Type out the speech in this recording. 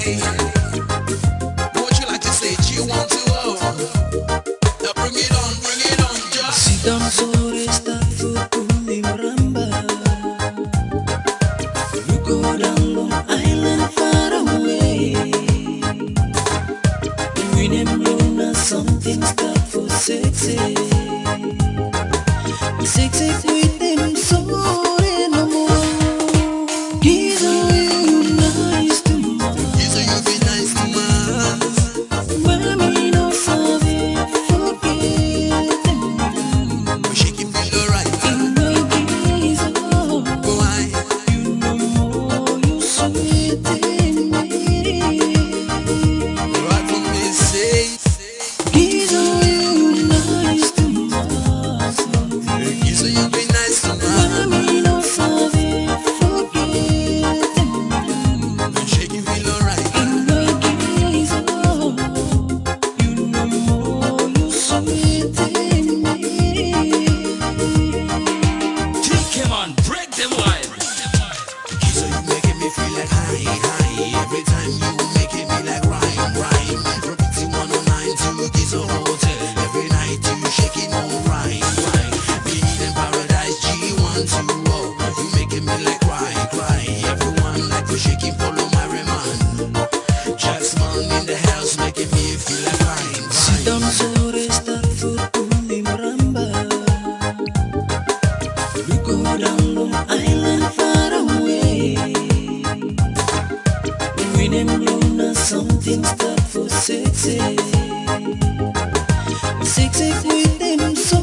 What you like to say? G1 to O. Now bring it on, just. Si tan solo está futuri meramba. You go down Long Island far away. We them know something start for sexy. Sexy with them so no more. He's you nice to He's a you be nice to man. Mami no sabe forget them. But she can feel alright. In my days, oh, Why? you know more, you sweet in me. Right from me say. He's you nice to He's a you be nice to man. Mami no sabe forget them. But she can feel alright. In my days, oh, you know more, you sweet in me. Take him on, break them wide. So you making me feel like high. Every time you making me like rhyme. From Pixie 109 to Gizo Hotel. Every night you shaking on right. Being in paradise, G1 to O. You making me like cry. Everyone like to shaking, follow my remand. Jacksman in the house making me feel like fine. Tan solo está futuri meramba. You go down Long Island far away. We them know something start for sexy. Sexy with them so